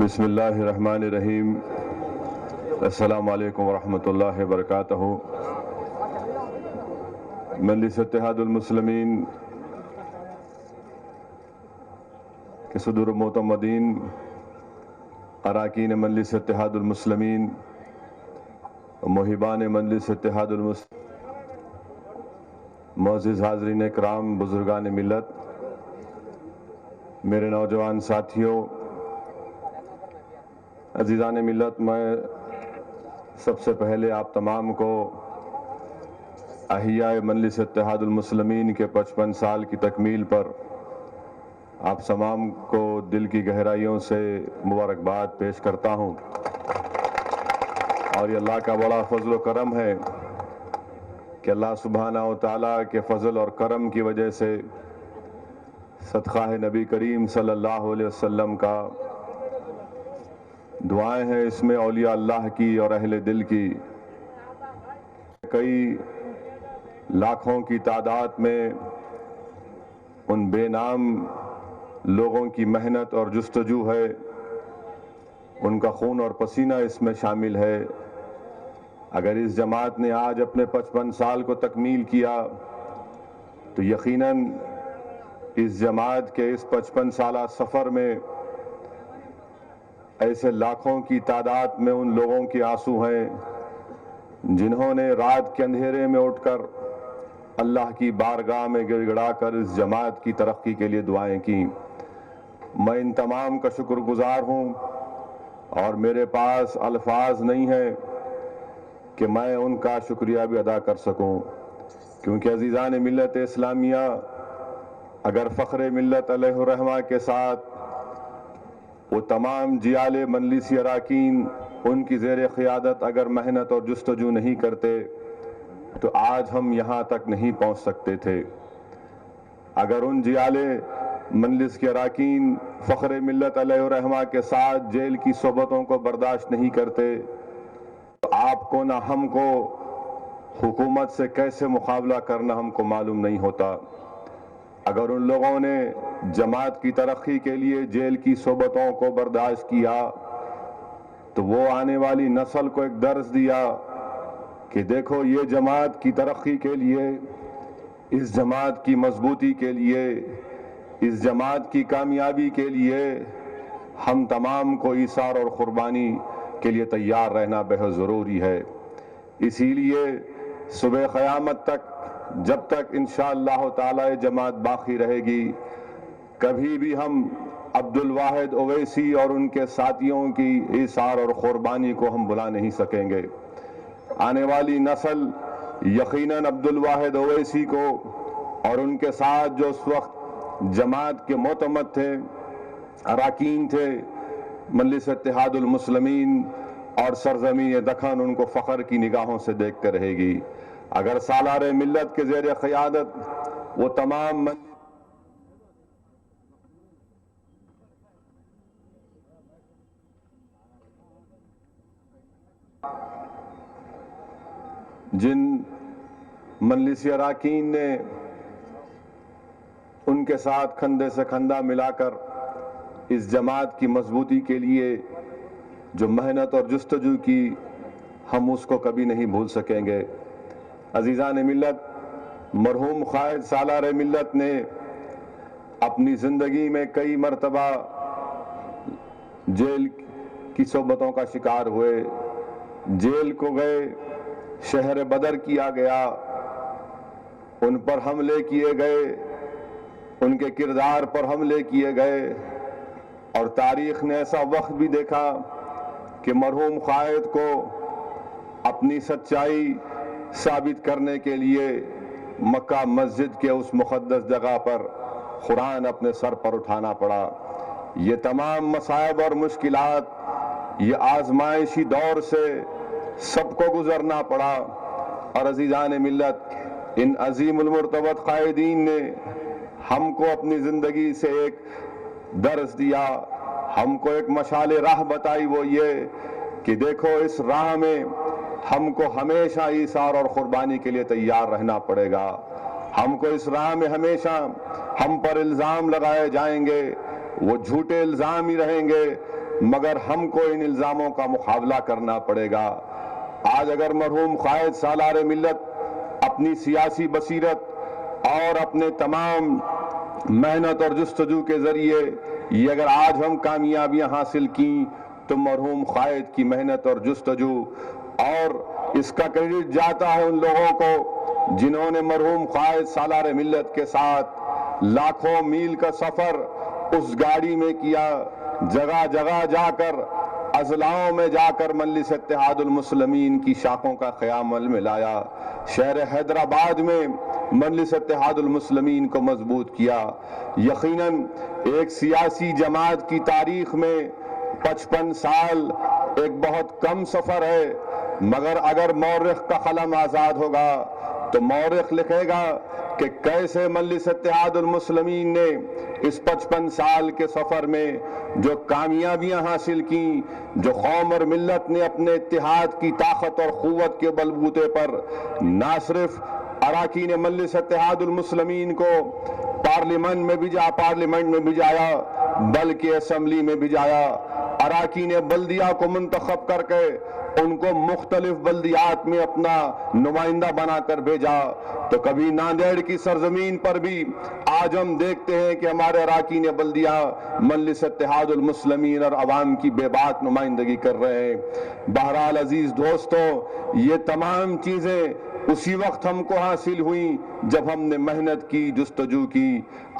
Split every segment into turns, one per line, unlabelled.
بسم اللہ الرحمن الرحیم۔ السلام علیکم ورحمۃ اللہ وبرکاتہ۔ مجلس اتحاد المسلمین کے صدور معتمدین، اراکین مجلس اتحاد المسلمین، محبان مجلس اتحاد المسلمین، معزز حاضرین اکرام، بزرگان ملت، میرے نوجوان ساتھیوں، عزیزان ملت، میں سب سے پہلے آپ تمام کو احیاء مجلس اتحاد المسلمین کے 55 سال کی تکمیل پر آپ تمام کو دل کی گہرائیوں سے مبارکباد پیش کرتا ہوں، اور یہ اللہ کا بڑا فضل و کرم ہے کہ اللہ سبحانہ و تعالیٰ کے فضل اور کرم کی وجہ سے صدقہ نبی کریم صلی اللہ علیہ وسلم کا دعائیں ہیں اس میں اولیاء اللہ کی اور اہل دل کی، کئی لاکھوں کی تعداد میں ان بے نام لوگوں کی محنت اور جستجو ہے، ان کا خون اور پسینہ اس میں شامل ہے۔ اگر اس جماعت نے آج اپنے 55 سال کو تکمیل کیا تو یقیناً اس جماعت کے اس 55 سالہ سفر میں ایسے لاکھوں کی تعداد میں ان لوگوں کے آنسو ہیں جنہوں نے رات کے اندھیرے میں اٹھ کر اللہ کی بارگاہ میں گڑ گڑا کر اس جماعت کی ترقی کے لیے دعائیں کی۔ میں ان تمام کا شکر گزار ہوں، اور میرے پاس الفاظ نہیں ہیں کہ میں ان کا شکریہ بھی ادا کر سکوں، کیونکہ عزیزان ملت اسلامیہ، اگر فخر ملت علیہ الرحمہ کے ساتھ وہ تمام جیال مجلسی اراکین ان کی زیر قیادت اگر محنت اور جستجو نہیں کرتے تو آج ہم یہاں تک نہیں پہنچ سکتے تھے۔ اگر ان جیال مجلس کے اراکین فخر ملت علیہ الرحمہ کے ساتھ جیل کی صحبتوں کو برداشت نہیں کرتے تو آپ کو نہ ہم کو حکومت سے کیسے مقابلہ کرنا ہم کو معلوم نہیں ہوتا۔ اگر ان لوگوں نے جماعت کی ترقی کے لیے جیل کی صحبتوں کو برداشت کیا تو وہ آنے والی نسل کو ایک درس دیا کہ دیکھو، یہ جماعت کی ترقی کے لیے، اس جماعت کی مضبوطی کے لیے، اس جماعت کی کامیابی کے لیے ہم تمام کو ایثار اور قربانی کے لیے تیار رہنا بہت ضروری ہے۔ اسی لیے صبح قیامت تک، جب تک انشاءاللہ تعالی جماعت باقی رہے گی، کبھی بھی ہم عبد الواحد اویسی اور ان کے ساتھیوں کی ایثار اور قربانی کو ہم بلا نہیں سکیں گے۔ آنے والی نسل یقیناً عبد الواحد اویسی کو اور ان کے ساتھ جو اس وقت جماعت کے معتمد تھے، اراکین تھے، مجلس اتحاد المسلمین اور سرزمین دکن، ان کو فخر کی نگاہوں سے دیکھتے رہے گی۔ اگر سالار ملت کے زیر قیادت وہ تمام جن مجلسی اراکین نے ان کے ساتھ کھندے سے کھندا ملا کر اس جماعت کی مضبوطی کے لیے جو محنت اور جستجو کی، ہم اس کو کبھی نہیں بھول سکیں گے۔ عزیزان ملت، مرحوم قائد سالار ملت نے اپنی زندگی میں کئی مرتبہ جیل کی صحبتوں کا شکار ہوئے، جیل کو گئے، شہر بدر کیا گیا، ان پر حملے کیے گئے، ان کے کردار پر حملے کیے گئے، اور تاریخ نے ایسا وقت بھی دیکھا کہ مرحوم قائد کو اپنی سچائی ثابت کرنے کے لیے مکہ مسجد کے اس مقدس جگہ پر قرآن اپنے سر پر اٹھانا پڑا۔ یہ تمام مصائب اور مشکلات، یہ آزمائشی دور سے سب کو گزرنا پڑا، اور عزیزان ملت، ان عظیم المرتبت قائدین نے ہم کو اپنی زندگی سے ایک درس دیا، ہم کو ایک مشعل راہ بتائی، وہ یہ کہ دیکھو، اس راہ میں ہم کو ہمیشہ ایثار اور قربانی کے لیے تیار رہنا پڑے گا۔ ہم کو اس راہ میں ہمیشہ ہم پر الزام لگائے جائیں گے، وہ جھوٹے الزام ہی رہیں گے، مگر ہم کو ان الزاموں کا مقابلہ کرنا پڑے گا۔ آج اگر مرحوم قائد سالار ملت اپنی سیاسی بصیرت اور اپنے تمام محنت اور جستجو کے ذریعے یہ اگر آج ہم کامیابیاں حاصل کی تو مرحوم قائد کی محنت اور جستجو، اور اس کا کریڈٹ جاتا ہے ان لوگوں کو جنہوں نے مرحوم قائد سالار ملت کے ساتھ لاکھوں میل کا سفر اس گاڑی میں کیا، جگہ جگہ جا کر اضلاعوں میں جا کر مجلس اتحاد المسلمین کی شاخوں کا قیام میں لایا، شہر حیدرآباد میں مجلس اتحاد المسلمین کو مضبوط کیا۔ یقیناً ایک سیاسی جماعت کی تاریخ میں 55 سال ایک بہت کم سفر ہے، مگر اگر مورخ کا قلم آزاد ہوگا تو مورخ لکھے گا کہ کیسے مجلس اتحاد المسلمین نے اس 55 سال کے سفر میں جو کامیابیاں حاصل کی، جو قوم اور ملت نے اپنے اتحاد کی طاقت اور قوت کے بلبوتے پر نہ صرف اراکین مجلس اتحاد المسلمین کو پارلیمنٹ میں بھجایا بلکہ اسمبلی میں بھجایا، اراکین بلدیہ کو منتخب کر کے ان کو مختلف بلدیات میں اپنا نمائندہ بنا کر بھیجا۔ تو کبھی ناندیڑ کی سرزمین پر بھی آج ہم دیکھتے ہیں کہ ہمارے اراکین بلدیہ مجلس اتحاد المسلمین اور عوام کی بے بات نمائندگی کر رہے ہیں۔ بہرحال عزیز دوستو، یہ تمام چیزیں اسی وقت ہم کو حاصل ہوئیں جب ہم نے محنت کی، جستجو کی۔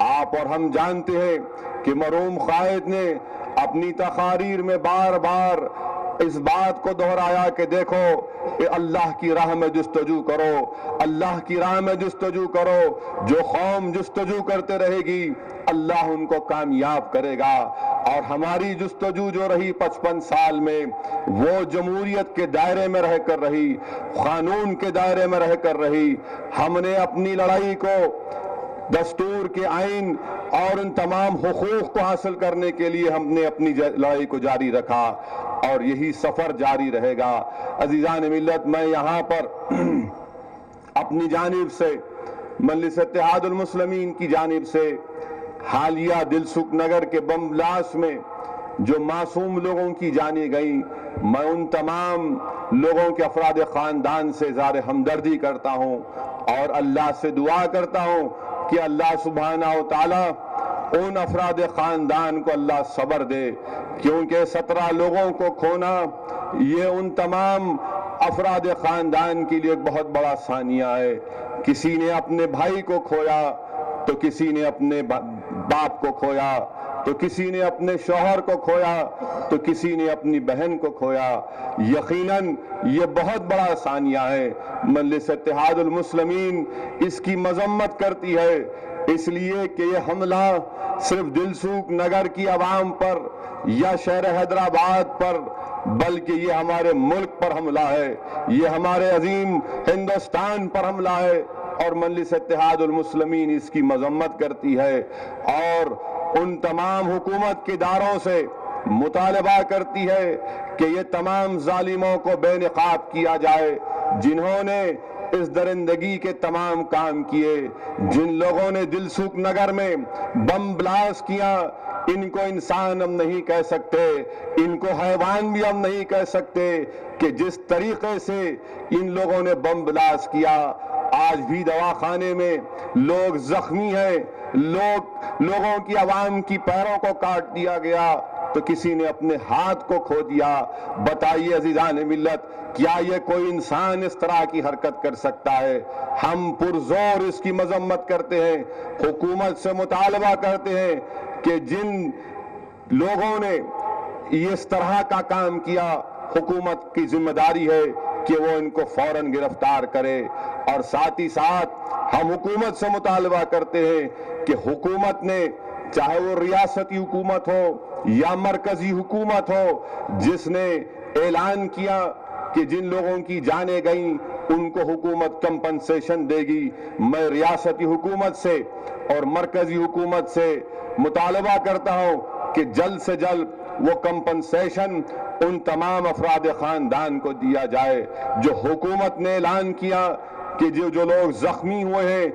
آپ اور ہم جانتے ہیں کہ مرحوم قائد نے اپنی تقاریر میں بار بار اس بات کو دہرایا کہ دیکھو کہ اللہ کی راہ میں جستجو کرو، اللہ کی راہ میں جستجو کرو، جو قوم جستجو کرتے رہے گی اللہ ان کو کامیاب کرے گا۔ اور ہماری جستجو جو رہی 55 سال میں وہ جمہوریت کے دائرے میں رہ کر رہی، قانون کے دائرے میں رہ کر رہی۔ ہم نے اپنی لڑائی کو دستور کے آئین اور ان تمام حقوق کو حاصل کرنے کے لیے ہم نے اپنی لڑائی کو جاری رکھا اور یہی سفر جاری رہے گا۔ عزیزان ملت، میں یہاں پر اپنی جانب سے مجلس اتحاد المسلمین کی جانب سے حالیہ دلسکھ نگر کے بم بلاسٹ میں جو معصوم لوگوں کی جانیں گئیں، میں ان تمام لوگوں کے افراد خاندان سے اظہار ہمدردی کرتا ہوں اور اللہ سے دعا کرتا ہوں کہ اللہ سبحانہ و تعالی ان افراد خاندان کو اللہ صبر دے، کیونکہ 17 لوگوں کو کھونا یہ ان تمام افراد خاندان کے لیے ایک بہت بڑا ثانیہ ہے۔ کسی نے اپنے بھائی کو کھویا تو کسی نے اپنے باپ کو کھویا، تو کسی نے اپنے شوہر کو کھویا تو کسی نے اپنی بہن کو کھویا۔ یقیناً یہ بہت بڑا ثانیہ ہے۔ مجلس اتحاد المسلمین اس کی مذمت کرتی ہے، اس لیے کہ یہ حملہ صرف دلسوکھ نگر کی عوام پر یا شہر حیدرآباد پر بلکہ یہ ہمارے ملک پر حملہ ہے، یہ ہمارے عظیم ہندوستان پر حملہ ہے، اور مجلس اتحاد المسلمین اس کی مذمت کرتی ہے اور ان تمام حکومت کے اداروں سے مطالبہ کرتی ہے کہ یہ تمام ظالموں کو بے نقاب کیا جائے جنہوں نے اس درندگی کے تمام کام کیے۔ جن لوگوں نے دلسوکھ نگر میں بم بلاسٹ کیا ان کو انسان ہم نہیں کہہ سکتے، ان کو حیوان بھی ہم نہیں کہہ سکتے کہ جس طریقے سے ان لوگوں نے بم بلاسٹ کیا۔ آج بھی دواخانے میں لوگ زخمی ہیں، لوگوں کی عوام کی پیروں کو کاٹ دیا گیا تو کسی نے اپنے ہاتھ کو کھو دیا۔ بتائیے عزیزان ملت، کیا یہ کوئی انسان اس طرح کی حرکت کر سکتا ہے؟ ہم پرزور اس کی مذمت کرتے ہیں، حکومت سے مطالبہ کرتے ہیں کہ جن لوگوں نے اس طرح کا کام کیا حکومت کی ذمہ داری ہے کہ وہ ان کو فوراً گرفتار کرے، اور ساتھ ہی ساتھ ہم حکومت سے مطالبہ کرتے ہیں کہ حکومت نے، چاہے وہ ریاستی حکومت ہو یا مرکزی حکومت ہو، جس نے اعلان کیا کہ جن لوگوں کی جانیں گئیں ان کو حکومت کمپنسیشن دے گی، میں ریاستی حکومت سے اور مرکزی حکومت سے مطالبہ کرتا ہوں کہ جلد سے جلد وہ کمپنسیشن ان تمام افراد خاندان کو دیا جائے جو حکومت نے اعلان کیا کہ جو لوگ زخمی ہوئے ہیں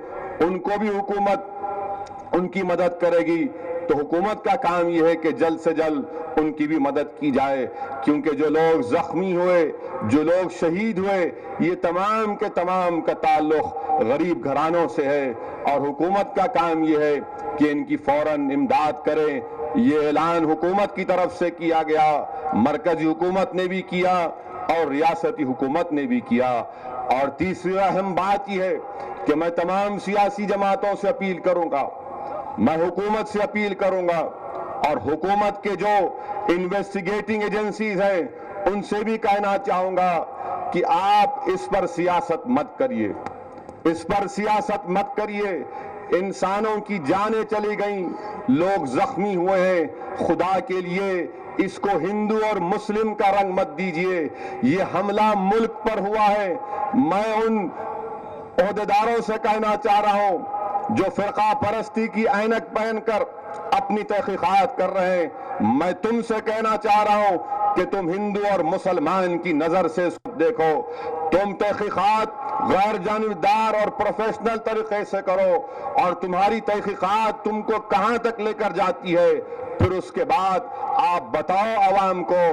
ان کو بھی حکومت ان کی مدد کرے گی۔ تو حکومت کا کام یہ ہے کہ جلد سے جلد ان کی بھی مدد کی جائے، کیونکہ جو لوگ زخمی ہوئے، جو لوگ شہید ہوئے، یہ تمام کے تمام کا تعلق غریب گھرانوں سے ہے، اور حکومت کا کام یہ ہے کہ ان کی فوراً امداد کریں۔ یہ اعلان حکومت کی طرف سے کیا گیا، مرکزی حکومت نے بھی کیا اور ریاستی حکومت نے بھی کیا۔ اور تیسری اہم بات یہ ہے کہ میں تمام سیاسی جماعتوں سے اپیل کروں گا، میں حکومت سے اپیل کروں گا، اور حکومت کے جو انویسٹیگیٹنگ ایجنسیز ہیں ان سے بھی کہنا چاہوں گا کہ آپ اس پر سیاست مت کریے، اس پر سیاست مت کریے۔ انسانوں کی جانیں چلی گئیں، لوگ زخمی ہوئے ہیں، خدا کے لیے اس کو ہندو اور مسلم کا رنگ مت دیجئے، یہ حملہ ملک پر ہوا ہے۔ میں ان عہدیداروں سے کہنا چاہ رہا ہوں جو فرقہ پرستی کی عینک پہن کر اپنی تحقیقات کر رہے ہیں، میں تم سے کہنا چاہ رہا ہوں کہ تم ہندو اور مسلمان کی نظر سے اس کو دیکھو، تم تحقیقات غیر جانبدار اور پروفیشنل طریقے سے کرو، اور تمہاری تحقیقات تم کو کہاں تک لے کر جاتی ہے، پھر اس کے بعد آپ بتاؤ عوام کو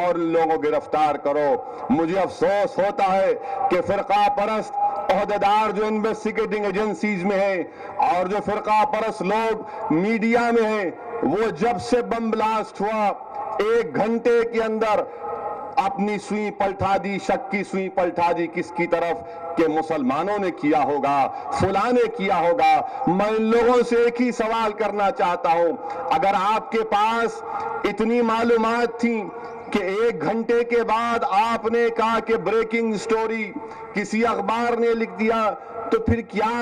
اور لوگوں کو گرفتار کرو۔ مجھے افسوس ہوتا ہے کہ فرقہ پرست عہدیدار جو انویسٹیگیٹنگ ایجنسیز میں ہیں اور جو فرقہ پرست لوگ میڈیا میں ہیں، وہ جب سے بم بلاسٹ ہوا 1 گھنٹے کے اندر اپنی سوئی پلٹا دی، شک کی سوئی پلٹا دی کس کی طرف کہ مسلمانوں نے کیا ہوگا، فلاں نے کیا ہوگا۔ میں ان لوگوں سے ایک ہی سوال کرنا چاہتا ہوں، اگر آپ کے پاس اتنی معلومات تھیں کہ 1 گھنٹے کے بعد آپ نے کہا کہ بریکنگ سٹوری کسی اخبار نے لکھ دیا، تو پھر کیا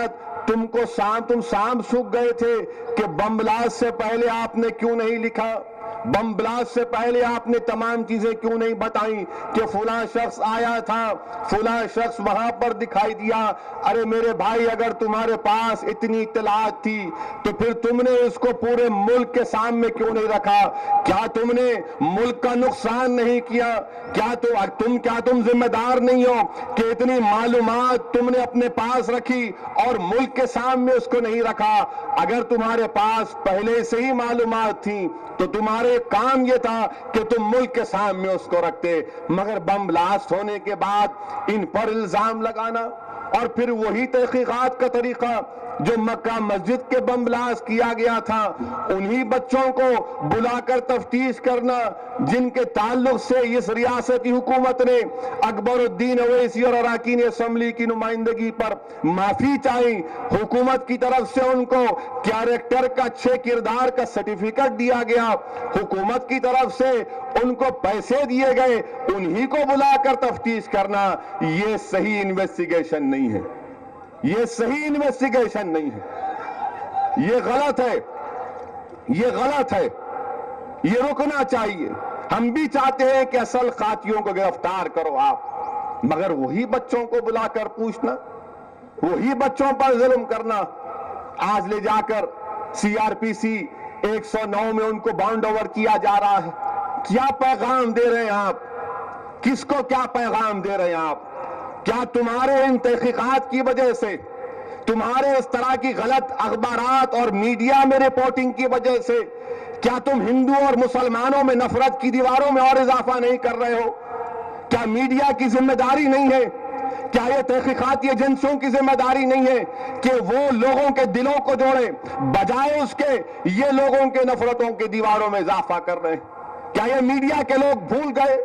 تم سانپ سوکھ گئے تھے کہ بم بلاسٹ سے پہلے آپ نے کیوں نہیں لکھا؟ بم بلاسٹ سے پہلے آپ نے تمام چیزیں کیوں نہیں بتائیں کہ فلاں شخص آیا تھا، فلاں شخص وہاں پر دکھائی دیا؟ ارے میرے بھائی، اگر تمہارے پاس اتنی اطلاعات تھی تو پھر تم نے اس کو پورے ملک کے سامنے کیوں نہیں رکھا؟ کیا تم نے ملک کا نقصان نہیں کیا؟ کیا تم ذمہ دار نہیں ہو کہ اتنی معلومات تم نے اپنے پاس رکھی اور ملک کے سامنے اس کو نہیں رکھا؟ اگر تمہارے پاس پہلے سے ہی معلومات تھیں تو تمہارے کام یہ تھا کہ تم ملک کے سامنے اس کو رکھتے، مگر بم بلاسٹ ہونے کے بعد ان پر الزام لگانا، اور پھر وہی تحقیقات کا طریقہ جو مکہ مسجد کے بم بلاسٹ کیا گیا تھا، انہی بچوں کو بلا کر تفتیش کرنا جن کے تعلق سے اس ریاستی حکومت نے اکبر الدین اویسی اور اراکین اسمبلی کی نمائندگی پر معافی چاہی، حکومت کی طرف سے ان کو کیریکٹر کا اچھے کردار کا سرٹیفکیٹ دیا گیا، حکومت کی طرف سے ان کو پیسے دیے گئے، انہی کو بلا کر تفتیش کرنا، یہ صحیح انویسٹیگیشن نہیں ہے، یہ صحیح انویسٹیگیشن نہیں ہے، یہ غلط ہے، یہ غلط ہے، یہ رکنا چاہیے۔ ہم بھی چاہتے ہیں کہ اصل قاتلوں کو گرفتار کرو آپ، مگر وہی بچوں کو بلا کر پوچھنا، وہی بچوں پر ظلم کرنا، آج لے جا کر CRPC 109 میں ان کو بانڈ اوور کیا جا رہا ہے۔ کیا پیغام دے رہے ہیں آپ؟ کس کو کیا پیغام دے رہے ہیں آپ؟ کیا تمہارے ان تحقیقات کی وجہ سے، تمہارے اس طرح کی غلط اخبارات اور میڈیا میں رپورٹنگ کی وجہ سے، کیا تم ہندو اور مسلمانوں میں نفرت کی دیواروں میں اور اضافہ نہیں کر رہے ہو؟ کیا میڈیا کی ذمہ داری نہیں ہے؟ کیا یہ تحقیقاتی ایجنسیوں کی ذمہ داری نہیں ہے کہ وہ لوگوں کے دلوں کو جوڑیں، بجائے اس کے یہ لوگوں کے نفرتوں کی دیواروں میں اضافہ کر رہے ہیں؟ کیا یہ میڈیا کے لوگ بھول گئے؟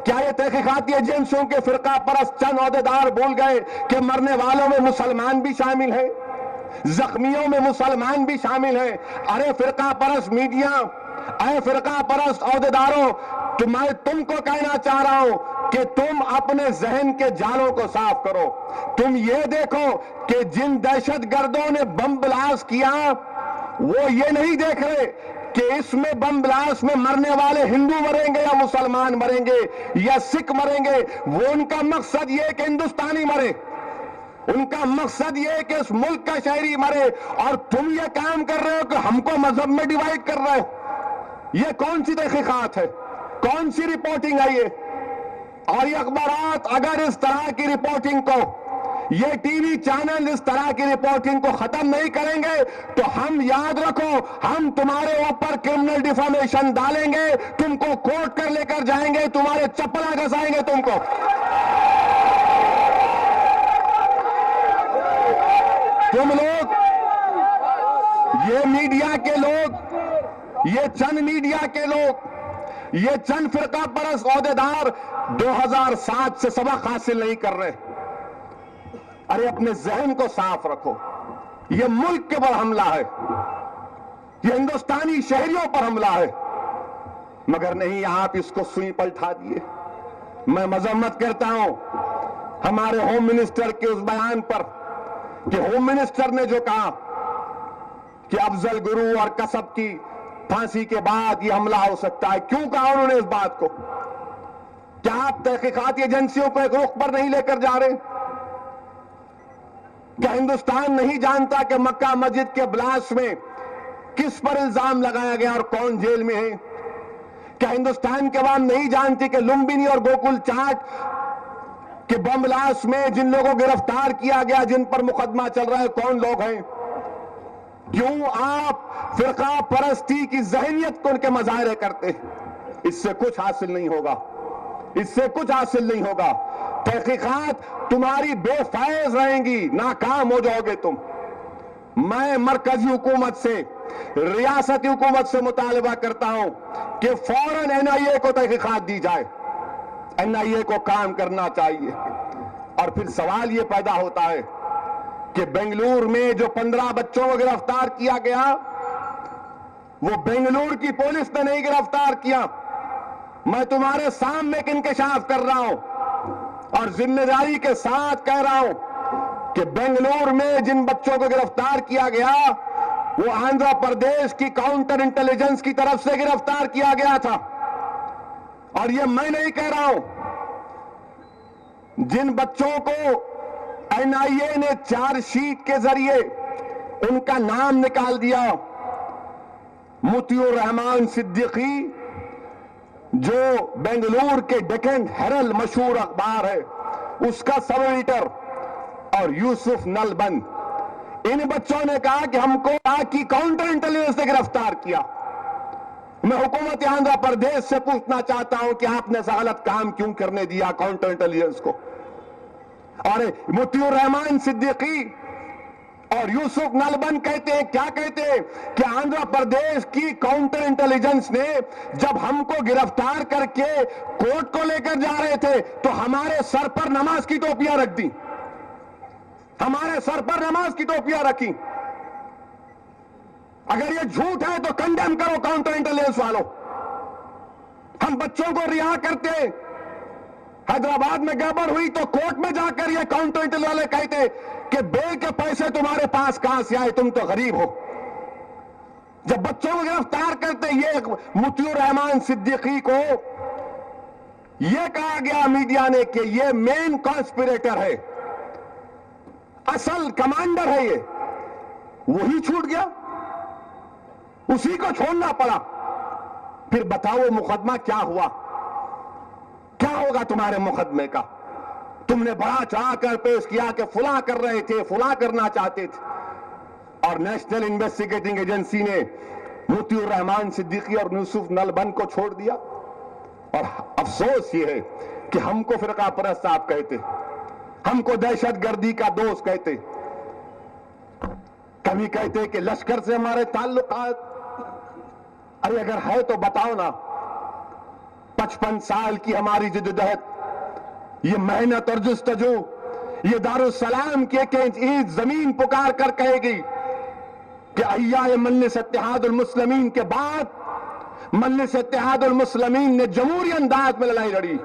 کیا یہ تحقیقاتی ایجنسیوں کے فرقہ پرست چند عہدیدار بھول گئے کہ مرنے والوں میں مسلمان بھی شامل ہیں، زخمیوں میں مسلمان بھی شامل ہیں؟ ارے فرقہ پرست میڈیا، اے فرقہ پرست عہدیداروں، میں تم کو کہنا چاہ رہا ہوں کہ تم اپنے ذہن کے جالوں کو صاف کرو۔ تم یہ دیکھو کہ جن دہشت گردوں نے بم بلاسٹ کیا، وہ یہ نہیں دیکھ رہے کہ اس میں بم بلاسٹ میں مرنے والے ہندو مریں گے یا مسلمان مریں گے یا سکھ مریں گے، وہ ان کا مقصد یہ کہ ہندوستانی مرے، ان کا مقصد یہ کہ اس ملک کا شہری مرے، اور تم یہ کام کر رہے ہو کہ ہم کو مذہب میں ڈیوائیڈ کر رہے ہو۔ یہ کون سی تحقیقات ہے؟ کون سی رپورٹنگ ہے یہ؟ اور یہ اخبارات اگر اس طرح کی رپورٹنگ کو یہ ٹی وی چینل اس طرح کی رپورٹنگ کو ختم نہیں کریں گے تو ہم یاد رکھو ہم تمہارے اوپر کرمنل ڈیفامیشن ڈالیں گے, تم کو کورٹ کر لے کر جائیں گے, تمہارے چپلا گھسائیں گے تم کو. تم لوگ, یہ میڈیا کے لوگ, یہ چند میڈیا کے لوگ, یہ چند فرقہ پرست عہدیدار 2007 سے سبق حاصل نہیں کر رہے. ارے اپنے ذہن کو صاف رکھو. یہ ملک کے پر حملہ ہے, یہ ہندوستانی شہریوں پر حملہ ہے, مگر نہیں آپ اس کو سوئی پلٹا دیے. میں مذمت کرتا ہوں ہمارے ہوم منسٹر کے اس بیان پر کہ ہوم منسٹر نے جو کہا کہ افضل گرو اور کسب کی پھانسی کے بعد یہ حملہ ہو سکتا ہے. کیوں کہا انہوں نے اس بات کو؟ کیا آپ تحقیقاتی ایجنسیوں کو ایک رخ پر نہیں لے کر جا رہے؟ کیا ہندوستان نہیں جانتا کہ مکہ مسجد کے بلاسٹ میں کس پر الزام لگایا گیا اور کون جیل میں ہے؟ کیا ہندوستان کے عوام نہیں جانتی کہ لمبنی اور گوکل چاٹ کے بم بلاسٹ میں جن لوگوں کو گرفتار کیا گیا, جن پر مقدمہ چل رہا ہے, کون لوگ ہیں؟ کیوں آپ فرقہ پرستی کی ذہنیت کو ان کے مظاہرے کرتے؟ اس سے کچھ حاصل نہیں ہوگا, اس سے کچھ حاصل نہیں ہوگا. تحقیقات تمہاری بے فائز رہیں گی, ناکام ہو جاؤ گے تم. میں مرکزی حکومت سے, ریاستی حکومت سے مطالبہ کرتا ہوں کہ فوراً NIA کو تحقیقات دی جائے. NIA کو کام کرنا چاہیے. اور پھر سوال یہ پیدا ہوتا ہے کہ بنگلور میں جو 15 بچوں کو گرفتار کیا گیا, وہ بنگلور کی پولیس نے نہیں گرفتار کیا. میں تمہارے سامنے ایک انکشاف کر رہا ہوں اور ذمہ داری کے ساتھ کہہ رہا ہوں کہ بنگلور میں جن بچوں کو گرفتار کیا گیا وہ آندھرا پردیش کی کاؤنٹر انٹیلیجنس کی طرف سے گرفتار کیا گیا تھا. اور یہ میں نہیں کہہ رہا ہوں. جن بچوں کو NIA نے چارج شیٹ کے ذریعے ان کا نام نکال دیا, مطیع الرحمان صدیقی جو بنگلور کے ڈیکن ہیرلڈ مشہور اخبار ہے اس کا سب ایڈیٹر, اور یوسف نلبن, ان بچوں نے کہا کہ ہم کو کی کاؤنٹر انٹیلیجنس سے گرفتار کیا. میں حکومت آندھرا پردیش سے پوچھنا چاہتا ہوں کہ آپ نے غلط کام کیوں کرنے دیا کاؤنٹر انٹیلیجنس کو؟ اور مطیع الرحمان صدیقی اور یوسف نلبن کہتے ہیں, کیا کہتے ہیں کہ آندھرا پردیش کی کاؤنٹر انٹیلیجنس نے جب ہم کو گرفتار کر کے کورٹ کو لے کر جا رہے تھے تو ہمارے سر پر نماز کی ٹوپیاں رکھ دی, ہمارے سر پر نماز کی ٹوپیاں رکھی. اگر یہ جھوٹ ہے تو کنڈیم کرو کاؤنٹر انٹیلیجنس والوں. ہم بچوں کو رہا کرتے, حیدرآباد میں گڑبڑ ہوئی تو کورٹ میں جا کر یہ کاؤنٹر انٹیلیجنس والے کہتے کہ بیل کے پیسے تمہارے پاس کہاں سے آئے, تم تو غریب ہو. جب بچوں کو گرفتار کرتے, یہ مطیع الرحمان صدیقی کو یہ کہا گیا میڈیا نے کہ یہ مین کانسپریٹر ہے, اصل کمانڈر ہے, یہ وہی چھوٹ گیا, اسی کو چھوڑنا پڑا. پھر بتاؤ وہ مقدمہ کیا ہوا؟ کیا ہوگا تمہارے مقدمے کا؟ تم نے بڑا چڑھا کر پیش کیا کہ فلاں کر رہے تھے, فلاں کرنا چاہتے تھے, اور نیشنل انویسٹیگیٹنگ ایجنسی نے مطیع الرحمان صدیقی اور یوسف نلبن کو چھوڑ دیا. اور افسوس یہ ہے کہ ہم کو فرقہ پرست آپ کہتے, ہم کو دہشت گردی کا دوست کہتے, کبھی کہتے کہ لشکر سے ہمارے تعلقات. ارے اگر ہے تو بتاؤ نا. 55 سال کی ہماری جدوجہد, یہ محنت اور جستجو, یہ دارالسلام کی ایک اینٹ زمین پکار کر کہے گی کہ احیاء مجلس اتحاد المسلمین کے بعد مجلس اتحاد المسلمین نے جمہوری انداز میں لڑائی لڑی.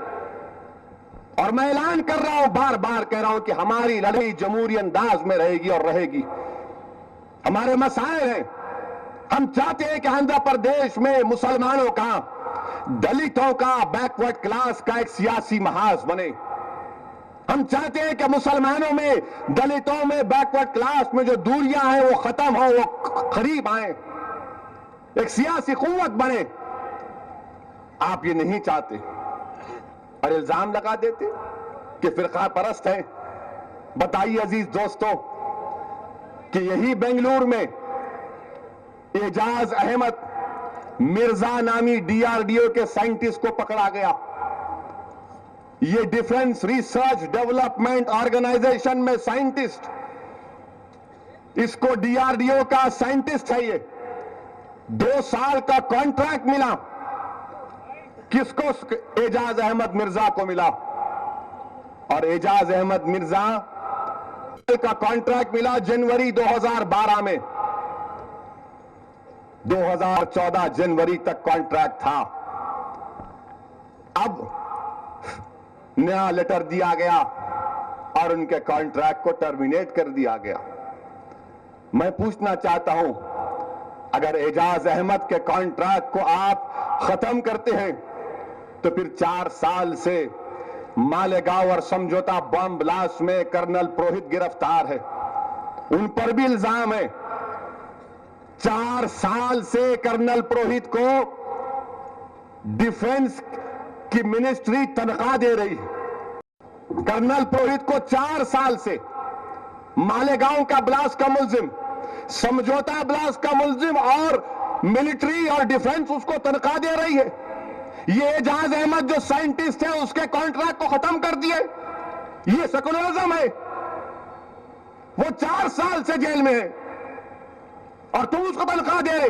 اور میں اعلان کر رہا ہوں, بار بار کہہ رہا ہوں کہ ہماری لڑائی جمہوری انداز میں رہے گی اور رہے گی. ہمارے مسائل ہیں. ہم چاہتے ہیں کہ آندھرا پردیش میں مسلمانوں کا, دلتوں کا, بیکورڈ کلاس کا ایک سیاسی محاذ بنے. ہم چاہتے ہیں کہ مسلمانوں میں, دلتوں میں, بیکورڈ کلاس میں جو دوریاں ہیں وہ ختم ہو, وہ قریب آئیں, ایک سیاسی قوت بنے. آپ یہ نہیں چاہتے اور الزام لگا دیتے کہ فرقہ پرست ہیں. بتائیے عزیز دوستوں کہ یہی بنگلور میں اعجاز احمد مرزا نامی ڈی آر ڈی او کے سائنٹسٹ کو پکڑا گیا. یہ ڈیفنس ریسرچ ڈیولپمنٹ آرگنائزیشن میں سائنٹسٹ, اس کو ڈی آر ڈی او کا سائنٹسٹ ہے. یہ 2 سال کا کانٹریکٹ ملا. کس کو؟ اعجاز احمد مرزا کو ملا. اور اعجاز احمد مرزا کا کانٹریکٹ ملا جنوری 2012 میں. 2014 جنوری تک کانٹریکٹ تھا. اب نیا لیٹر دیا گیا اور ان کے کانٹریکٹ کو ٹرمینیٹ کر دیا گیا. میں پوچھنا چاہتا ہوں, اگر اعجاز احمد کے کانٹریکٹ کو آپ ختم کرتے ہیں تو پھر 4 سال سے مالیگاؤں اور سمجھوتا بم بلاسٹ میں کرنل پروہت گرفتار ہے. ان پر بھی الزام ہے. 4 سال سے کرنل پروہت کو ڈیفنس کی منسٹری تنخواہ دے رہی ہے. کرنل پروہت کو 4 سال سے مالیگاؤں کا بلاسٹ کا ملزم, سمجھوتا بلاسٹ کا ملزم اور ملٹری اور ڈیفنس اس کو تنخواہ دے رہی ہے. یہ اعجاز احمد جو سائنٹسٹ ہے اس کے کانٹریکٹ کو ختم کر دیے. یہ سیکولرزم ہے. وہ 4 سال سے جیل میں ہے اور تم اس کو تنخواہ دے رہے.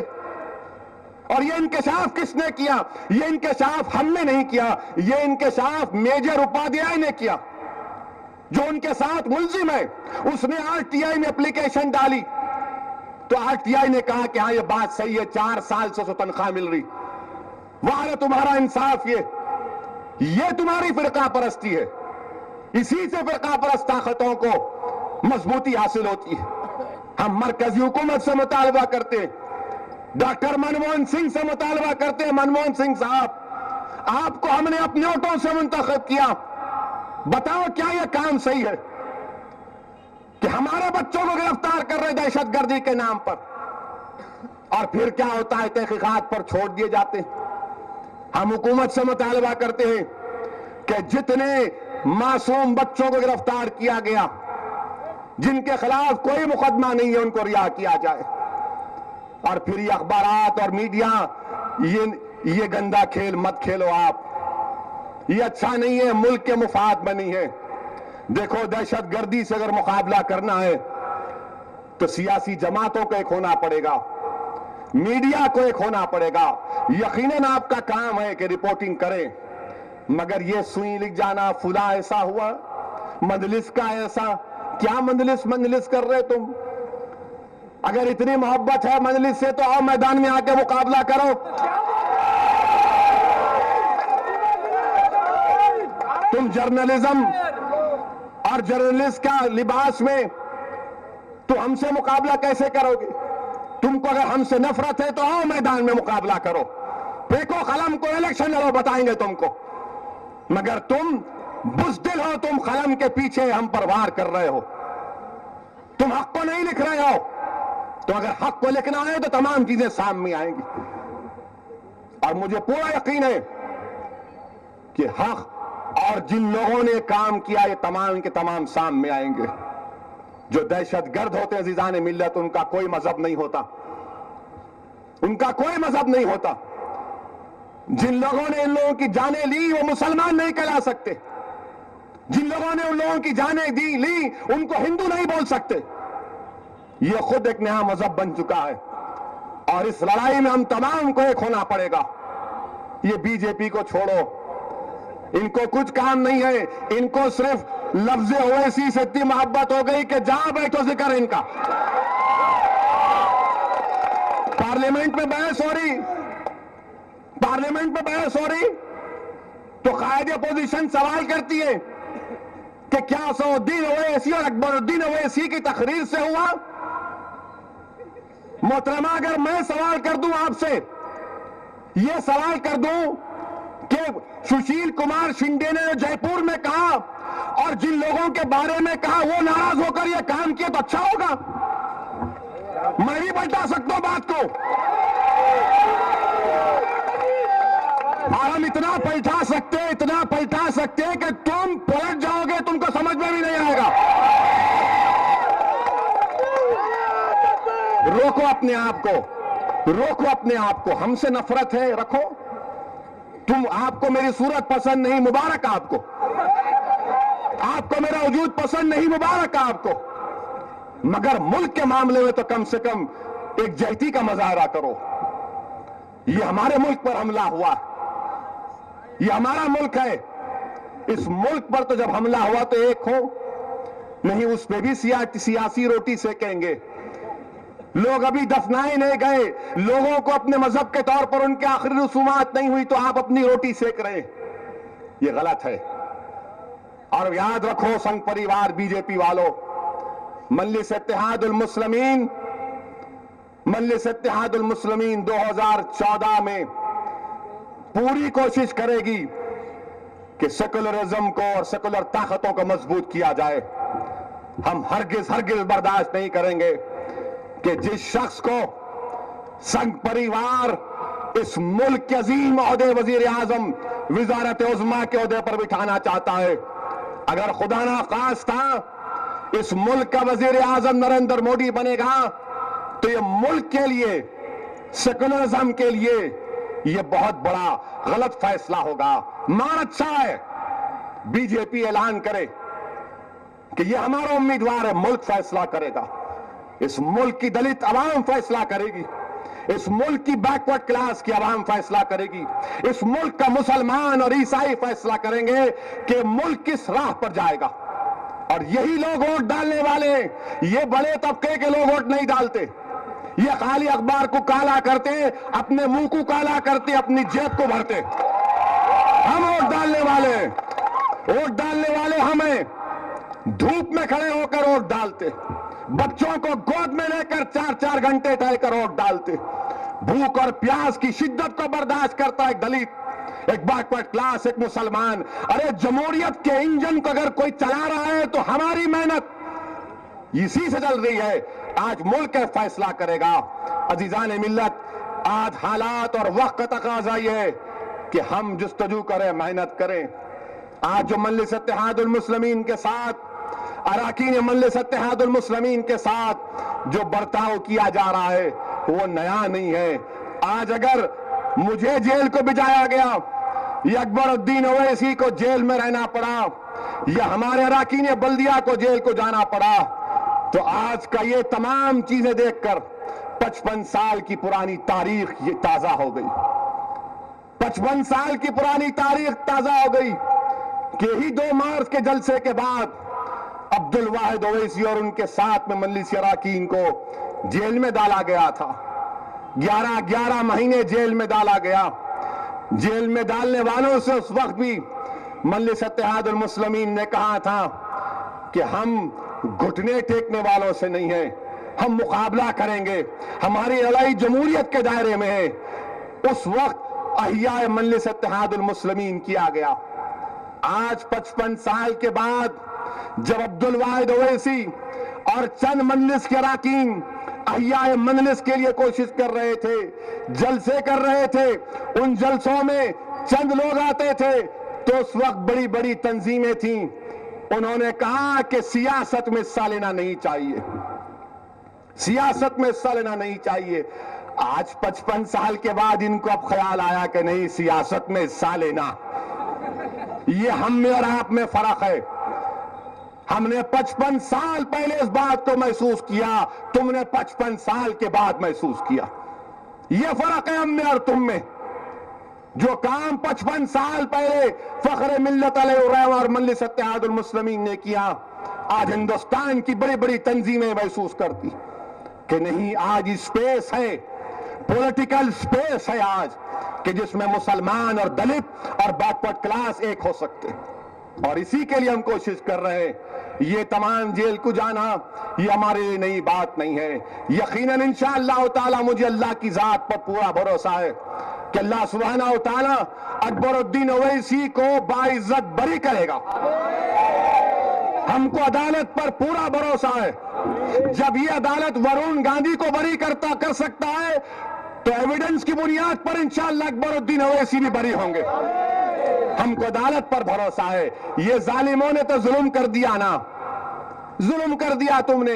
اور یہ انکشاف کس نے کیا؟ یہ انکشاف ہم نے نہیں کیا. یہ انکشاف میجر اپادھیائے نے کیا جو ان کے ساتھ ملزم ہے. اس نے آر ٹی آئی میں اپلیکیشن ڈالی تو آر ٹی آئی نے کہا کہ ہاں یہ بات صحیح ہے, 4 سال سے تنخواہ مل رہی. واہ ہے تمہارا انصاف. یہ تمہاری فرقہ پرستی ہے. اسی سے فرقہ پرست طاقتوں کو مضبوطی حاصل ہوتی ہے. ہم مرکزی حکومت سے مطالبہ کرتے ہیں, ڈاکٹر منموہن سنگھ سے مطالبہ کرتے ہیں. منموہن سنگھ صاحب, آپ کو ہم نے اپنے ووٹوں سے منتخب کیا. بتاؤ کیا یہ کام صحیح ہے کہ ہمارے بچوں کو گرفتار کر رہے دہشت گردی کے نام پر, اور پھر کیا ہوتا ہے تحقیقات پر چھوڑ دیے جاتے ہیں. ہم حکومت سے مطالبہ کرتے ہیں کہ جتنے معصوم بچوں کو گرفتار کیا گیا, جن کے خلاف کوئی مقدمہ نہیں ہے, ان کو رہا کیا جائے. اور پھر یہ اخبارات اور میڈیا یہ گندا کھیل مت کھیلو آپ. یہ اچھا نہیں ہے, ملک کے مفاد میں نہیں ہے. دیکھو, دہشت گردی سے اگر مقابلہ کرنا ہے تو سیاسی جماعتوں کو ایک ہونا پڑے گا, میڈیا کو ایک ہونا پڑے گا. یقیناً آپ کا کام ہے کہ رپورٹنگ کریں, مگر یہ سوئی لکھ جانا فلاں ایسا ہوا, مجلس کا ایسا, کیا مجلس کر رہے تم؟ اگر اتنی محبت ہے مجلس سے تو آؤ میدان میں آ کے مقابلہ کرو. تم جرنلزم اور جرنلسٹ کا لباس میں تو ہم سے مقابلہ کیسے کرو گے؟ تم کو اگر ہم سے نفرت ہے تو آؤ میدان میں مقابلہ کرو, پھینکو قلم کو, الیکشن لڑو, بتائیں گے تم کو. مگر تم بزدل ہو, تم قلم کے پیچھے ہم پر وار کر رہے ہو, تم حق کو نہیں لکھ رہے ہو. تو اگر حق کو لکھنا ہے تو تمام چیزیں سامنے آئیں گی. اور مجھے پورا یقین ہے کہ حق اور جن لوگوں نے کام کیا یہ تمام کے تمام سامنے آئیں گے. جو دہشت گرد ہوتے ہیں عزیزان ملت, ان کا کوئی مذہب نہیں ہوتا, ان کا کوئی مذہب نہیں ہوتا. جن لوگوں نے ان لوگوں کی جانیں لی وہ مسلمان نہیں کہلا سکتے. جن لوگوں نے ان لوگوں کی جانیں لی ان کو ہندو نہیں بول سکتے. یہ خود ایک نیا مذہب بن چکا ہے, اور اس لڑائی میں ہم تمام کو ایک ہونا پڑے گا. یہ بی جے پی کو چھوڑو, ان کو کچھ کام نہیں ہے. ان کو صرف لفظ اویسی سے اتنی محبت ہو گئی کہ جہاں بیٹھو ذکر ان کا. پارلیمنٹ میں بحث ہو رہی تو قائد اپوزیشن سوال کرتی ہے کہ کیا سعودین اویسی اور اکبر الدین اویسی کی تقریر سے ہوا؟ محترمہ, اگر میں سوال کر دوں آپ سے, یہ سوال کر دوں کہ سشیل کمار شنڈے نے جے پور میں کہا اور جن لوگوں کے بارے میں کہا وہ ناراض ہو کر یہ کام کیا تو اچھا ہوگا؟ میں بھی پلٹا سکتا ہوں بات کو, اور ہم اتنا پلٹا سکتے کہ تم پلٹ جاؤ گے, تم کو سمجھ میں بھی نہیں آئے گا.
روکو اپنے آپ کو, روکو اپنے آپ کو. ہم سے نفرت ہے رکھو, آپ کو میری صورت پسند نہیں, مبارک آپ کو. آپ کو میرا وجود پسند نہیں, مبارک آپ کو. مگر ملک کے معاملے میں تو کم سے کم ایک جہتی کا مظاہرہ کرو. یہ ہمارے ملک پر حملہ ہوا, یہ ہمارا ملک ہے. اس ملک پر تو جب حملہ ہوا تو ایک ہو نہیں, اس پہ بھی سیاسی روٹی سیکیں گے. لوگ ابھی دفنائے نہیں گئے, لوگوں کو اپنے مذہب کے طور پر ان کے آخری رسومات نہیں ہوئی تو آپ اپنی روٹی سیک رہے ہیں. یہ غلط ہے. اور یاد رکھو سنگ پریوار بی جے پی والوں, مجلس اتحاد المسلمین 2014 میں پوری کوشش کرے گی کہ سیکولرزم کو اور سیکولر طاقتوں کو مضبوط کیا جائے. ہم ہرگز برداشت نہیں کریں گے کہ جس شخص کو سنگ پریوار اس ملک کے عظیم عہدے وزیر اعظم وزارت عظمیٰ کے عہدے پر بٹھانا چاہتا ہے, اگر خدا نخواستہ اس ملک کا وزیر اعظم نریندر مودی بنے گا تو یہ ملک کے لیے, سیکولرزم کے لیے یہ بہت بڑا غلط فیصلہ ہوگا. اچھا ہے بی جے پی اعلان کرے کہ یہ ہمارا امیدوار ہے, ملک فیصلہ کرے گا. اس ملک کی دلت عوام فیصلہ کرے گی, اس ملک کی بیکورڈ کلاس کی عوام فیصلہ کرے گی, اس ملک کا مسلمان اور عیسائی فیصلہ کریں گے کہ ملک کس راہ پر جائے گا. اور یہی لوگ ووٹ ڈالنے والے ہیں. یہ بڑے طبقے کے لوگ ووٹ نہیں ڈالتے, یہ خالی اخبار کو کالا کرتے, اپنے منہ کو کالا کرتے, اپنی جیب کو بھرتے. ہم ووٹ ڈالنے والے ہیں, ووٹ ڈالنے والے ہمیں دھوپ میں کھڑے ہو کر ووٹ ڈالتے, بچوں کو گود میں لے کر 4 گھنٹے ٹہل کر ووٹ ڈالتے, بھوک اور پیاس کی شدت کو برداشت کرتا ایک دلت, ایک بیکورڈ کلاس, ایک مسلمان. ارے جمہوریت کے انجن کو اگر کوئی چلا رہا ہے تو ہماری محنت اسی سے چل رہی ہے. آج ملک فیصلہ کرے گا. عزیزان ملت, آج حالات اور وقت کا تقاضا یہ ہے کہ ہم جستجو کریں, محنت کریں. آج جو مجلس اتحاد المسلمین کے ساتھ, اراکین مجلس اتحاد المسلمین کے ساتھ جو برتاؤ کیا جا رہا ہے وہ نیا نہیں ہے. آج اگر مجھے جیل کو بھیجایا گیا یا اکبر الدین اویسی کو جیل میں رہنا پڑا یا ہمارے اراکین بلدیہ کو جیل کو جانا پڑا, تو آج کا یہ تمام چیزیں دیکھ کر 55 سال کی پرانی تاریخ یہ تازہ ہو گئی. 55 سال کی پرانی تاریخ تازہ ہو گئی کہ یہی 2 مارچ کے جلسے کے بعد عبد الواحد اویسی اور ان کے ساتھ میں مجلس اراکین کو جیل میں ڈالا گیا تھا. 11 مہینے جیل میں ڈالا گیا. جیل میں ڈالنے والوں سے اس وقت بھی مجلس اتحاد المسلمین نے کہا تھا کہ ہم گھٹنے ٹیکنے والوں سے نہیں ہیں, ہم مقابلہ کریں گے, ہماری لڑائی جمہوریت کے دائرے میں ہے. اس وقت احیاء مجلس اتحاد المسلمین کیا گیا. آج 55 سال کے بعد جب عبد الواحد اویسی اور چند مجلس کے اراکین احیاء مجلس کے لیے کوشش کر رہے تھے, جلسے کر رہے تھے, ان جلسوں میں چند لوگ آتے تھے تو اس وقت بڑی بڑی تنظیمیں تھیں. انہوں نے کہا کہ سیاست میں حصہ لینا نہیں چاہیے, سیاست میں حصہ لینا نہیں چاہیے. آج 55 سال کے بعد ان کو اب خیال آیا کہ نہیں, سیاست میں حصہ لینا یہ ہم میں اور آپ میں فرق ہے. ہم نے 55 سال پہلے اس بات کو محسوس کیا, تم نے 55 سال کے بعد محسوس کیا. یہ فرق ہے ہم میں اور تم میں. جو کام 55 سال پہلے فخر ملت علیہ الرحمہ اور مجلس اتحاد المسلمین نے کیا, آج ہندوستان کی بڑی بڑی تنظیمیں محسوس کرتی کہ نہیں, آج اسپیس ہے, پولیٹیکل اسپیس ہے آج, کہ جس میں مسلمان اور دلت اور بیکورڈ کلاس ایک ہو سکتے. اور اسی کے لیے ہم کوشش کر رہے ہیں. یہ تمام جیل کو جانا یہ ہمارے لیے نئی بات نہیں ہے. یقیناً انشاءاللہ تعالی مجھے اللہ کی ذات پر پورا بھروسہ ہے کہ اللہ سبحانہ و تعالی اکبر الدین اویسی کو باعزت بری کرے گا. ہم کو عدالت پر پورا بھروسہ ہے. جب یہ عدالت ورون گاندھی کو بری کر سکتا ہے تو ایویڈنس کی بنیاد پر انشاءاللہ اکبر الدین اویسی بھی بری ہوں گے. ہم کو عدالت پر بھروسہ ہے. یہ ظالموں نے تو ظلم کر دیا نا, ظلم کر دیا تم نے.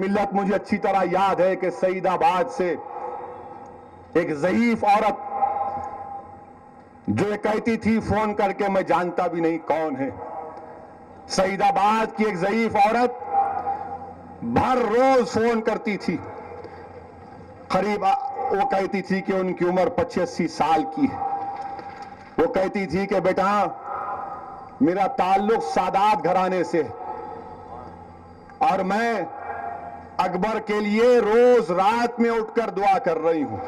ملت، مجھے اچھی طرح یاد ہے کہ سعید آباد سے ایک ضعیف عورت جو یہ کہتی تھی فون کر کے میں جانتا بھی نہیں کون ہے. سعید آباد کی ایک ضعیف عورت ہر روز فون کرتی تھی. قریب وہ کہتی تھی کہ ان کی عمر 85 سال کی ہے. وہ کہتی تھی کہ بیٹا میرا تعلق سادات گھرانے سے اور میں اکبر کے لیے روز رات میں اٹھ کر دعا کر رہی ہوں.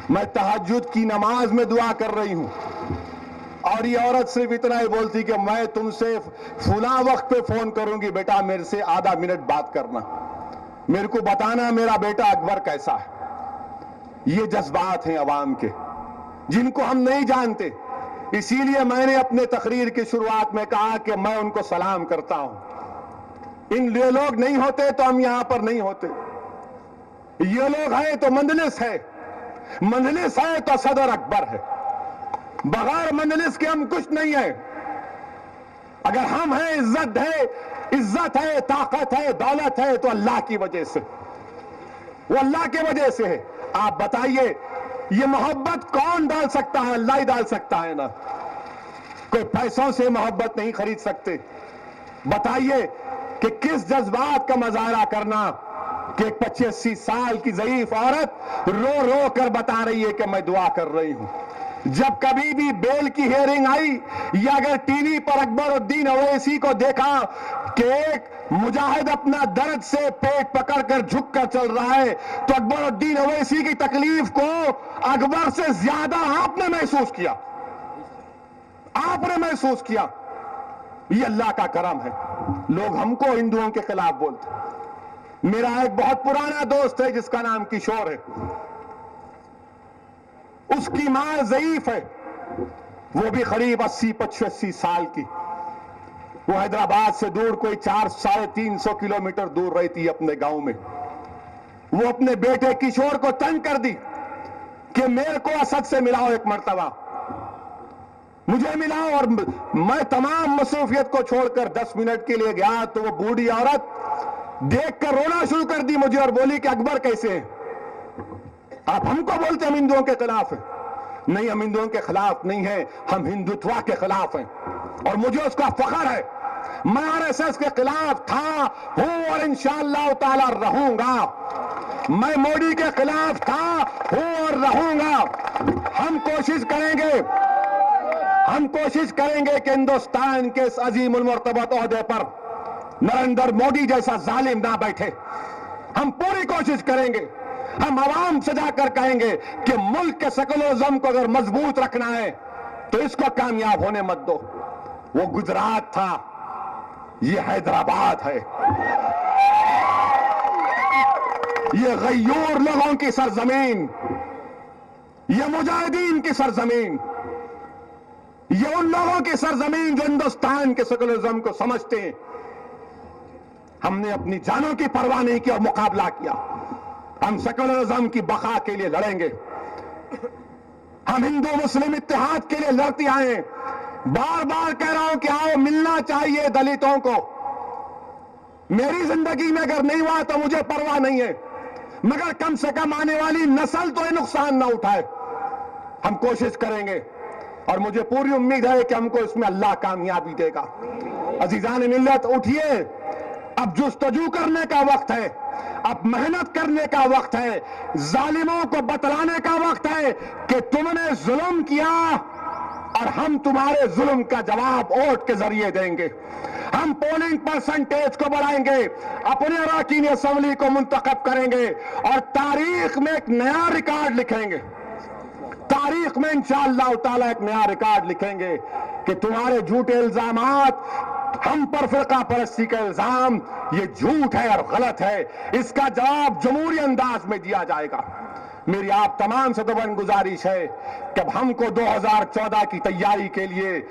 میں تہجد کی نماز میں دعا کر رہی ہوں. اور یہ عورت صرف اتنا ہی بولتی کہ میں تم سے فلاں وقت پہ فون کروں گی، بیٹا میرے سے آدھا منٹ بات کرنا، میرے کو بتانا میرا بیٹا اکبر کیسا ہے. یہ جذبات ہیں عوام کے جن کو ہم نہیں جانتے. اسی لیے میں نے اپنے تقریر کی شروعات میں کہا کہ میں ان کو سلام کرتا ہوں. ان لوگ نہیں ہوتے تو ہم یہاں پر نہیں ہوتے. یہ لوگ ہیں تو مجلس ہے، مجلس ہے تو صدر اکبر ہے. بغیر مجلس کے ہم کچھ نہیں ہیں. اگر ہم ہیں، عزت ہے، طاقت ہے، دولت ہے تو اللہ کی وجہ سے، وہ اللہ کی وجہ سے ہے. آپ بتائیے یہ محبت کون ڈال سکتا ہے؟ اللہ ہی ڈال سکتا ہے نا. کوئی پیسوں سے محبت نہیں خرید سکتے. بتائیے کہ کس جذبات کا مظاہرہ کرنا کہ ایک 85 سال کی ضعیف عورت رو رو کر بتا رہی ہے کہ میں دعا کر رہی ہوں. جب کبھی بھی بیل کی ہیئرنگ آئی یا اگر ٹی وی پر اکبر الدین اویسی کو دیکھا کہ ایک مجاہد اپنا درد سے پیٹ پکڑ کر جھک کر چل رہا ہے تو اکبر الدین اویسی کی تکلیف کو اکبر سے زیادہ آپ نے محسوس کیا. آپ نے محسوس کیا. یہ اللہ کا کرم ہے. لوگ ہم کو ہندوؤں کے خلاف بولتے. میرا ایک بہت پرانا دوست ہے جس کا نام کشور ہے. اس کی ماں ضعیف ہے، وہ بھی قریب 80-85 سال کی. وہ حیدرآباد سے دور کوئی 400-350 کلومیٹر دور رہتی اپنے گاؤں میں. وہ اپنے بیٹے کشور کو تنگ کر دی کہ میرے کو اسد سے ملاؤ ایک مرتبہ، مجھے ملاؤ. اور میں تمام مصروفیت کو چھوڑ کر 10 منٹ کے لیے گیا تو وہ بوڑھی عورت دیکھ کر رونا شروع کر دی مجھے اور بولی کہ اکبر کیسے ہے؟ آپ ہم کو بولتے ہم ہندوؤں کے خلاف ہیں. نہیں، ہم ہندوؤں کے خلاف نہیں ہیں، ہم ہندوتوا کے خلاف ہیں. اور مجھے اس کا فخر ہے. میں RSS کے خلاف تھا، ہوں اور انشاءاللہ تعالی رہوں گا. میں مودی کے خلاف تھا، ہوں اور رہوں گا. ہم کوشش کریں گے کہ ہندوستان کے اس عظیم المرتبت عہدے پر نریندر مودی جیسا ظالم نہ بیٹھے. ہم پوری کوشش کریں گے. ہم عوام سے جا کر کہیں گے کہ ملک کے سیکولرزم کو اگر مضبوط رکھنا ہے تو اس کو کامیاب ہونے مت دو. وہ گجرات تھا، یہ حیدرآباد ہے. یہ غیور لوگوں کی سرزمین، یہ مجاہدین کی سرزمین، یہ ان لوگوں کی سرزمین جو ہندوستان کے سیکولرزم کو سمجھتے ہیں. ہم نے اپنی جانوں کی پرواہ نہیں کی اور مقابلہ کیا. ہم سیکولرزم کی بقا کے لیے لڑیں گے. ہم ہندو مسلم اتحاد کے لیے لڑتے آئے ہیں. بار بار کہہ رہا ہوں کہ آؤ ملنا چاہیے دلتوں کو. میری زندگی میں اگر نہیں ہوا تو مجھے پرواہ نہیں ہے، مگر کم سے کم آنے والی نسل تو یہ نقصان نہ اٹھائے. ہم کوشش کریں گے اور مجھے پوری امید ہے کہ ہم کو اس میں اللہ کامیابی دے گا. عزیزان ملت، اٹھیے. اب جستجو کرنے کا وقت ہے، اب محنت کرنے کا وقت ہے. ظالموں کو بتلانے کا وقت ہے کہ تم نے ظلم کیا اور ہم تمہارے ظلم کا جواب ووٹ کے ذریعے دیں گے. ہم پولنگ پرسنٹیج کو بڑھائیں گے، اپنے اراکین اسمبلی کو منتخب کریں گے اور تاریخ میں ایک نیا ریکارڈ لکھیں گے. تاریخ میں انشاءاللہ تعالی ایک نیا ریکارڈ لکھیں گے کہ تمہارے جھوٹے الزامات، ہم پر فرقہ پرستی کا الزام، یہ جھوٹ ہے اور غلط ہے. اس کا جواب جمہوری انداز میں دیا جائے گا. میری آپ تمام سے دبن گزارش ہے کہ اب ہم کو 2014 کی تیاری کے لیے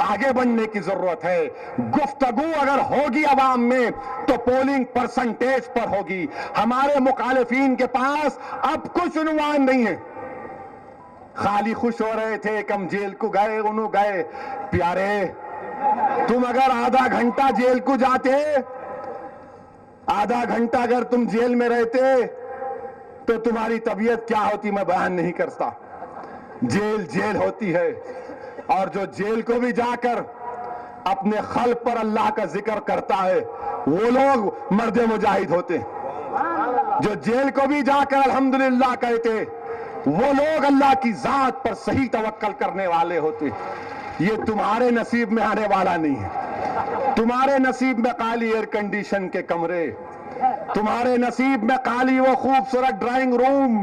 آگے بڑھنے کی ضرورت ہے. گفتگو اگر ہوگی عوام میں تو پولنگ پرسنٹیج پر ہوگی. ہمارے مخالفین کے پاس اب کچھ عنوان نہیں ہے. خالی خوش ہو رہے تھے کہ ہم جیل کو گئے، انہوں گئے. پیارے، تم اگر آدھا گھنٹہ جیل کو جاتے آدھا گھنٹہ اگر تم جیل میں رہتے تو تمہاری طبیعت کیا ہوتی میں بیان نہیں کرتا. جیل جیل ہوتی ہے, اور جو جیل کو بھی جا کر اپنے خلق پر اللہ کا ذکر کرتا ہے وہ لوگ مرد مجاہد ہوتے. جو جیل کو بھی جا کر الحمدللہ کہتے وہ لوگ اللہ کی ذات پر صحیح توکل کرنے والے ہوتے. یہ تمہارے نصیب میں آنے والا نہیں ہے. تمہارے نصیب میں خالی ایئر کنڈیشن کے کمرے, تمہارے نصیب میں خالی وہ خوبصورت ڈرائنگ روم,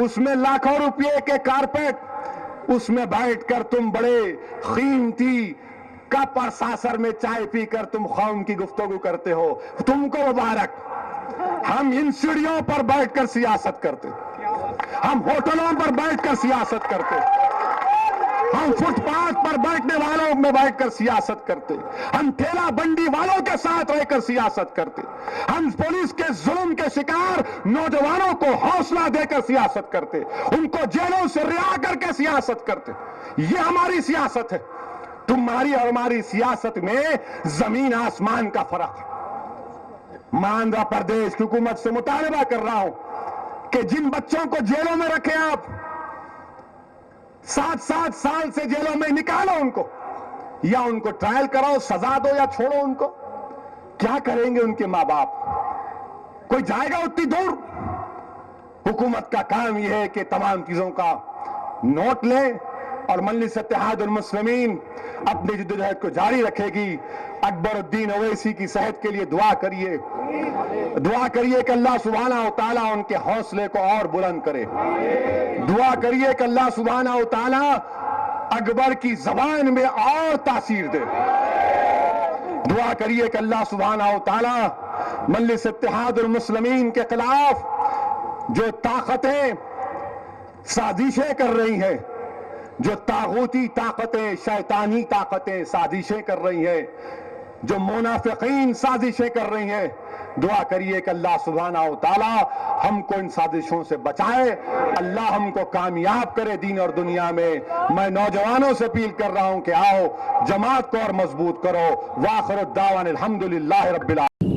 اس میں لاکھوں روپے کے کارپیٹ, اس میں بیٹھ کر تم بڑے قیمتی کپ اور ساسر میں چائے پی کر تم قوم کی گفتگو کرتے ہو. تم کو مبارک. ہم ان سیڑھیوں پر بیٹھ کر سیاست کرتے, ہم ہوٹلوں پر بیٹھ کر سیاست کرتے, ہم فٹ پاتھ پر بیٹھنے والوں میں بیٹھ کر سیاست کرتے, ہم ٹھیلا بنڈی والوں کے ساتھ رہ کر سیاست کرتے, ہم پولیس کے ظلم کے شکار نوجوانوں کو حوصلہ دے کر سیاست کرتے, ان کو جیلوں سے رہا کر کے سیاست کرتے. یہ ہماری سیاست ہے. تمہاری اور ہماری سیاست میں زمین آسمان کا فرق ہے. میں آندھرا پردیش کی حکومت سے مطالبہ کر رہا ہوں کہ جن بچوں کو جیلوں میں رکھے آپ 7 سال سے جیلوں میں نکالو ان کو, یا ان کو ٹرائل کراؤ, سزا دو یا چھوڑو ان کو. کیا کریں گے ان کے ماں باپ؟ کوئی جائے گا اتنی دور؟ حکومت کا کام یہ ہے کہ تمام چیزوں کا نوٹ لے, اور مجلس اتحاد المسلمین اپنی جدوجہد کو جاری رکھے گی. اکبر الدین اویسی کی صحت کے لیے دعا کریے, دعا کریے کہ اللہ سبحانہ و تعالیٰ ان کے حوصلے کو اور بلند کرے. دعا کریے کہ اللہ سبحانہ و تعالیٰ اکبر کی زبان میں اور تاثیر دے. دعا کریے کہ اللہ سبحانہ و تعالیٰ مجلس اتحاد المسلمین کے خلاف جو طاقتیں سازشیں کر رہی ہیں, جو طاغوتی طاقتیں, شیطانی طاقتیں سازشیں کر رہی ہیں, جو منافقین سازشیں کر رہی ہیں, دعا کریے کہ اللہ سبحانہ و تعالی ہم کو ان سازشوں سے بچائے, اللہ ہم کو کامیاب کرے دین اور دنیا میں. میں نوجوانوں سے اپیل کر رہا ہوں کہ آؤ جماعت کو اور مضبوط کرو. وآخر الدعوانا الحمدللہ رب العالمین.